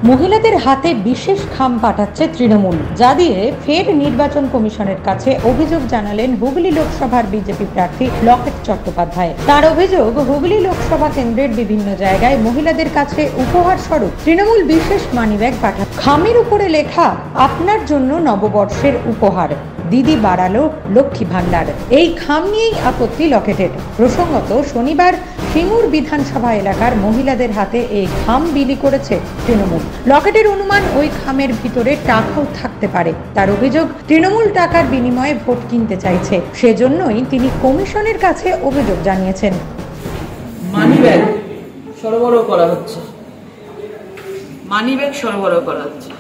মহিলাদের হাতে বিশেষ খাম পাঠাচ্ছে তৃণমূল, যা দিয়ে ফের নির্বাচন কমিশনের কাছে অভিযোগ জানালেন হুগলি লোকসভার বিজেপি প্রার্থী লকেট চট্টোপাধ্যায়। তার অভিযোগ, হুগলি লোকসভা কেন্দ্রের বিভিন্ন জায়গায় মহিলাদের কাছে উপহার স্বরূপ তৃণমূল বিশেষ মানিব্যাগ পাঠায়। খামের উপরে লেখা, আপনার জন্য নববর্ষের উপহার, দিদি বাড়ালো লক্ষ্মী ভান্ডার। এই খাম নিয়েই আপত্তি লকেটের। প্রসঙ্গত, শনিবার সিঙ্গুর বিধানসভা এলাকার মহিলাদের হাতে এই খাম বিলি করেছে তৃণমূল। লকেটের অনুমান, ওই খামের ভিতরে টাকাও থাকতে পারে। তার অভিযোগ, তৃণমূল টাকার বিনিময়ে ভোট কিনতে চাইছে, সেজন্যই তিনি কমিশনের কাছে অভিযোগ জানিয়েছেন। মানিব্যাগ সরবরাহ করা হচ্ছে, মানিব্যাগ সরবরাহ করা হচ্ছে।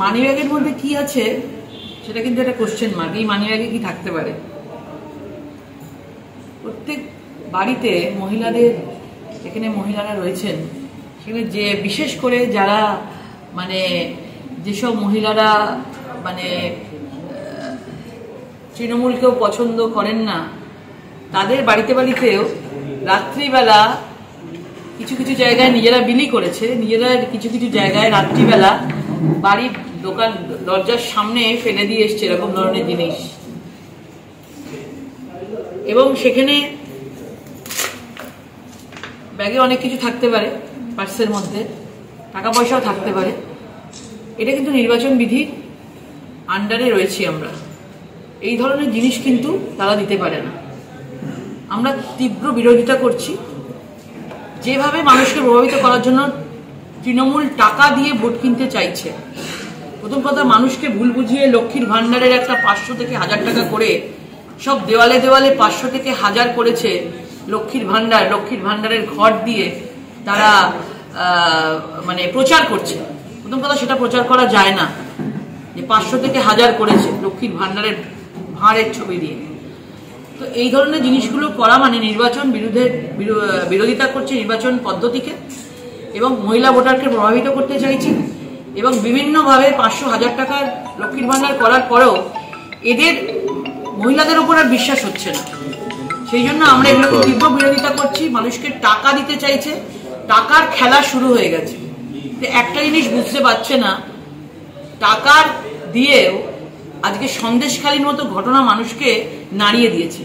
মানিব্যাগের মধ্যে কি আছে সেটা কিন্তু একটা কোশ্চেন মার্ক। এই মানিব্যাগে কি থাকতে পারে? প্রত্যেক বাড়িতে মহিলাদের, এখানে মহিলারা রয়েছেন, সেখানে যে বিশেষ করে যারা যেসব মহিলারা তৃণমূলকেও পছন্দ করেন না, তাদের বাড়িতে বাড়িতেও রাত্রিবেলা কিছু কিছু জায়গায় নিজেরা বিলি করেছে। নিজেরা কিছু কিছু জায়গায় রাত্রিবেলা বাড়ির দোকান দরজার সামনে ফেলে দিয়ে এসছে এরকম ধরনের জিনিস। এবং সেখানে ব্যাগে অনেক কিছু থাকতে পারে, পার্সের মধ্যে টাকা পয়সাও থাকতে পারে। এটা কিন্তু নির্বাচন বিধির আন্ডারে রয়েছি আমরা। এই ধরনের জিনিস কিন্তু তারা দিতে পারে না। আমরা তীব্র বিরোধিতা করছি। যেভাবে মানুষকে প্রভাবিত করার জন্য তৃণমূল টাকা দিয়ে ভোট কিনতে চাইছে। প্রথম কথা, মানুষকে ভুল বুঝিয়ে লক্ষ্মীর ভান্ডারের একটা 500 থেকে 1000 টাকা করে সব দেওয়ালে দেওয়ালে 500 থেকে 1000 করেছে। লক্ষ্মীর ভান্ডারের ঘর দিয়ে তারা প্রচার করছে। প্রথম কথা, সেটা প্রচার করা যায় না যে 500 থেকে 1000 করেছে লক্ষ্মীর ভান্ডারের ভাঁড়ের ছবি দিয়ে। তো এই ধরনের জিনিসগুলো করা নির্বাচন বিরোধিতা করছে নির্বাচন পদ্ধতিকে, এবং মহিলা ভোটারকে প্রভাবিত করতে চাইছে। এবং বিভিন্নভাবে 500-1000 টাকার লক্ষ্মীর ভান্ডার করার পরেও এদের মহিলাদের উপর আর বিশ্বাস হচ্ছে না। সেই জন্য আমরা এগুলোকে তীব্র বিরোধিতা করছি। মানুষকে টাকা দিতে চাইছে, টাকার খেলা শুরু হয়ে গেছে। একটা জিনিস বুঝতে পারছে না, টাকার দিয়েও আজকে সন্দেশখালীর মতো ঘটনা মানুষকে নাড়িয়ে দিয়েছে।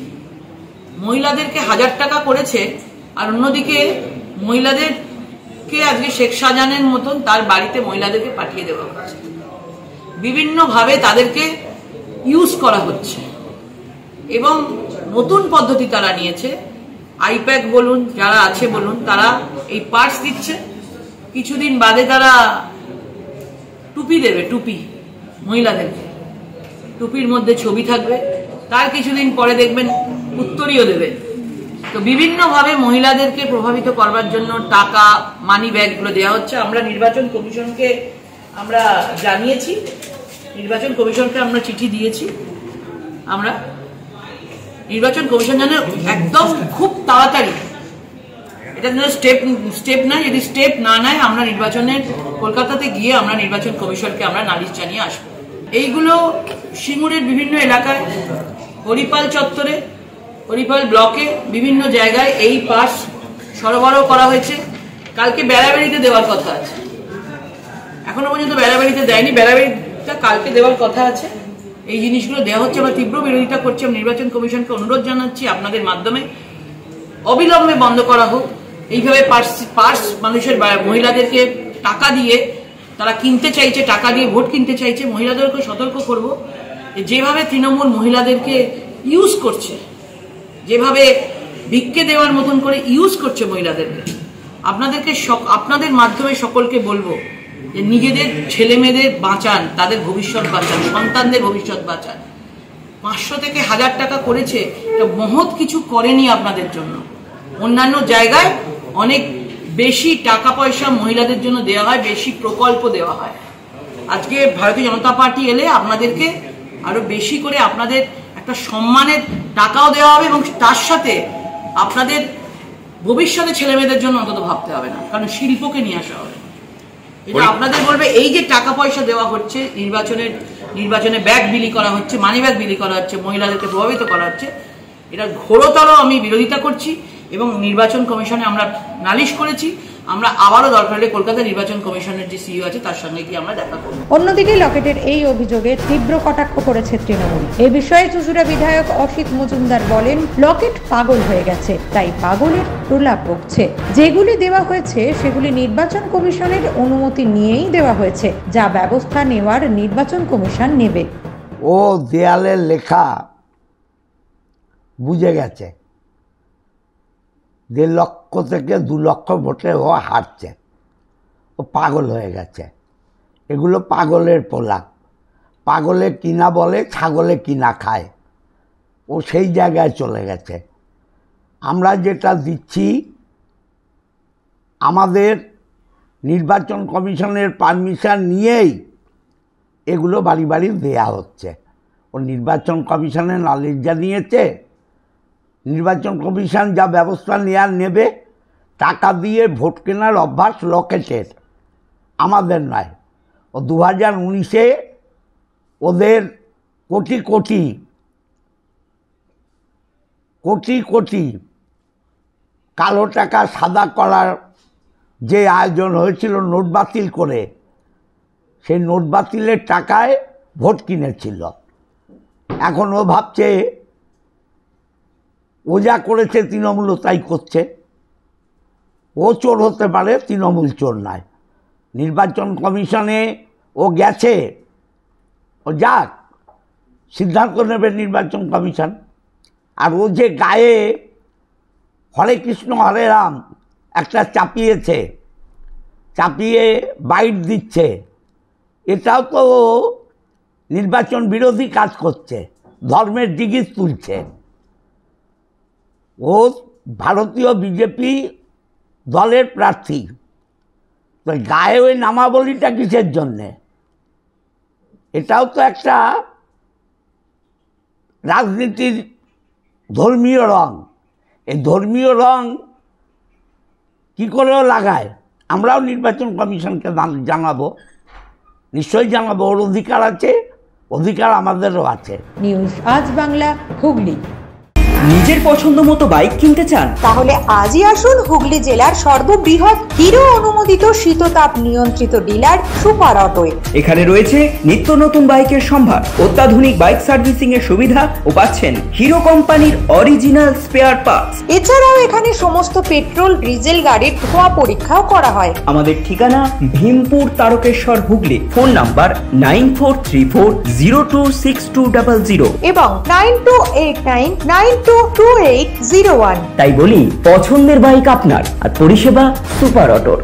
মহিলাদেরকে 1000 টাকা করেছে, আর অন্যদিকে মহিলাদেরকে আজকে শেখ শাহজাহানের মতন তার বাড়িতে মহিলাদেরকে পাঠিয়ে দেওয়া হচ্ছে। বিভিন্নভাবে তাদেরকে ইউজ করা হচ্ছে। এবং নতুন পদ্ধতি তারা নিয়েছে। আইপ্যাক বলুন, যারা আছে বলুন, তারা এই পার্স দিচ্ছে। কিছুদিন বাদে তারা টুপি দেবে, টুপি মহিলাদেরকে, টুপির মধ্যে ছবি থাকবে। তার কিছুদিন পরে দেখবেন উত্তরীয় দেবে। তো বিভিন্নভাবে মহিলাদেরকে প্রভাবিত করবার জন্য টাকা, মানি ব্যাগ এগুলো দেওয়া হচ্ছে। আমরা নির্বাচন কমিশনকে আমরা জানিয়েছি, নির্বাচন কমিশনকে আমরা চিঠি দিয়েছি। আমরা নির্বাচন কমিশন যেন একদম খুব তাড়াতাড়ি এটা যেন স্টেপ নেয়। যদি স্টেপ না নেয়, আমরা কলকাতাতে গিয়ে আমরা নির্বাচন কমিশনকে আমরা নালিশ জানিয়ে আসবো। এইগুলো সিঙ্গুরের বিভিন্ন এলাকায়, হরিপাল চত্বরে, হরিপাল ব্লকে বিভিন্ন জায়গায় এই পাস সরবরাহ করা হয়েছে। কালকে বেড়াবেড়িতে দেওয়ার কথা আছে, এখনো পর্যন্ত বেড়াবেড়িতে দেয়নি। বেড়াবেড়িটা কালকে দেওয়ার কথা আছে। এই জিনিসগুলো দেওয়া হচ্ছে। আমরা তীব্র বিরোধিতা করছি। নির্বাচন কমিশনকে অনুরোধ জানাচ্ছি, আপনাদের মাধ্যমে অবিলম্বে বন্ধ করা হোক। এইভাবে পার্স মানুষের, মহিলাদেরকে টাকা দিয়ে তারা কিনতে চাইছে, টাকা দিয়ে ভোট কিনতে চাইছে। মহিলাদেরকে সতর্ক করব, যেভাবে তৃণমূল মহিলাদেরকে ইউজ করছে, যেভাবে ভিক্ষে দেওয়ার মতন করে ইউজ করছে মহিলাদেরকে। আপনাদের মাধ্যমে সকলকে বলবো যে নিজেদের ছেলে মেয়েদের বাঁচান, তাদের ভবিষ্যৎ বাঁচান, সন্তানদের ভবিষ্যৎ বাঁচান। 500 থেকে 1000 টাকা করেছে, এটা মহৎ কিছু করেনি আপনাদের জন্য। অন্যান্য জায়গায় অনেক বেশি টাকা পয়সা মহিলাদের জন্য দেওয়া হয়, বেশি প্রকল্প দেওয়া হয়। আজকে ভারতীয় জনতা পার্টি এলে আপনাদেরকে আরো বেশি করে আপনাদের একটা সম্মানের টাকাও দেওয়া হবে, এবং তার সাথে আপনাদের ভবিষ্যতে ছেলে মেয়েদের জন্য অন্তত ভাবতে হবে না, কারণ শিল্পকে নিয়ে আসা হবে। এটা আপনাদের বলবে, এই যে টাকা পয়সা দেওয়া হচ্ছে, নির্বাচনে ব্যাগ বিলি করা হচ্ছে, মানি ব্যাগ বিলি করা হচ্ছে, মহিলাদেরকে প্রভাবিত করা হচ্ছে, এটা ঘোরতর আমি বিরোধিতা করছি। এবং নির্বাচন কমিশনে আমরা নালিশ করেছি। আমরা আবারও দরকার হলে কলকাতা নির্বাচন কমিশনের যে সিইও আছে তার সঙ্গে গিয়ে আমরা দেখা করব। অন্যদিকে লকেটের এই অভিযোগে তীব্র কটাক্ষ করেছে তৃণমূল। এ বিষয়ে চুঁচুড়া বিধায়ক অসিত মজুমদার বলেন, লকেট পাগল হয়ে গেছে, তাই পাগলের প্রলাপ বকছে। যেগুলি দেওয়া হয়েছে সেগুলি নির্বাচন কমিশনের অনুমতি নিয়েই দেওয়া হয়েছে, যা ব্যবস্থা নেওয়ার নির্বাচন কমিশন নেবে। ও দেয়ালের লেখা বুঝে গেছে, 1.5 লক্ষ থেকে 2 লক্ষ ভোটে ও হারছে, ও পাগল হয়ে গেছে। এগুলো পাগলের প্রলাপ। পাগলে কিনা বলে, ছাগলে কিনা খায়, ও সেই জায়গায় চলে গেছে। আমরা যেটা দিচ্ছি, আমাদের নির্বাচন কমিশনের পারমিশন নিয়েই এগুলো বাড়ি বাড়ি দেয়া হচ্ছে। ও নির্বাচন কমিশনের নলেজ জানিয়েছে, নির্বাচন কমিশন যা ব্যবস্থা নেওয়ার নেবে। টাকা দিয়ে ভোট কেনার অভ্যাস লকেটের, আমাদের নয়। ও 2019-এ ওদের কোটি কোটি কোটি কোটি কালো টাকা সাদা করার যে আয়োজন হয়েছিল নোট বাতিল করে, সেই নোট বাতিলের টাকায় ভোট কিনেছিল। এখন ও ভাবছে ও যা করেছে তৃণমূলও তাই করছে। ও চোর হতে পারে, তৃণমূল চোর নয়। নির্বাচন কমিশনে ও গেছে, ও যাক, সিদ্ধান্ত নেবে নির্বাচন কমিশন। আর ও যে গায়ে হরে কৃষ্ণ হরে রাম একটা চাপিয়েছে, চাপিয়ে বাইট দিচ্ছে, এটাও তো নির্বাচন বিরোধী কাজ করছে, ধর্মের ডিগিজ তুলছে। ও ভারতীয় বিজেপি দলের প্রার্থী, তো গায়ে ওই নামাবলিটা কিসের জন্যে? এটাও তো একটা রাজনীতির ধর্মীয় রং। এই ধর্মীয় রং কী করেও লাগায়, আমরাও নির্বাচন কমিশনকে জানাবো, নিশ্চয়ই জানাবো। ওর অধিকার আছে, অধিকার আমাদেরও আছে। নিউজ আজ বাংলা, হুগলি। নিজের পছন্দ মতো বাইক কিনতে চান? তাহলে আজই আসুন হুগলি জেলার সর্ববৃহৎ হিরো অনুমোদিত শীততাপ নিয়ন্ত্রিত ডিলার সুপার অটোয়। এখানে রয়েছে নিত্য নতুন বাইকের সম্ভার, অত্যাধুনিক বাইক সার্ভিসিং এর সুবিধা ও পাচ্ছেন হিরো কোম্পানির অরিজিনাল স্পেয়ার পার্টস। এছাড়াও এখানে সমস্ত পেট্রোল ডিজেল গাড়ির ধোঁয়া পরীক্ষাও করা হয়। আমাদের ঠিকানা ভীমপুর তারকেশ্বর, হুগলি। ফোন নাম্বার 9434026200 এবং 9289922801। তাই বলি, পছন্দের বাইক আপনার আর পরিষেবা সুপার অটোর।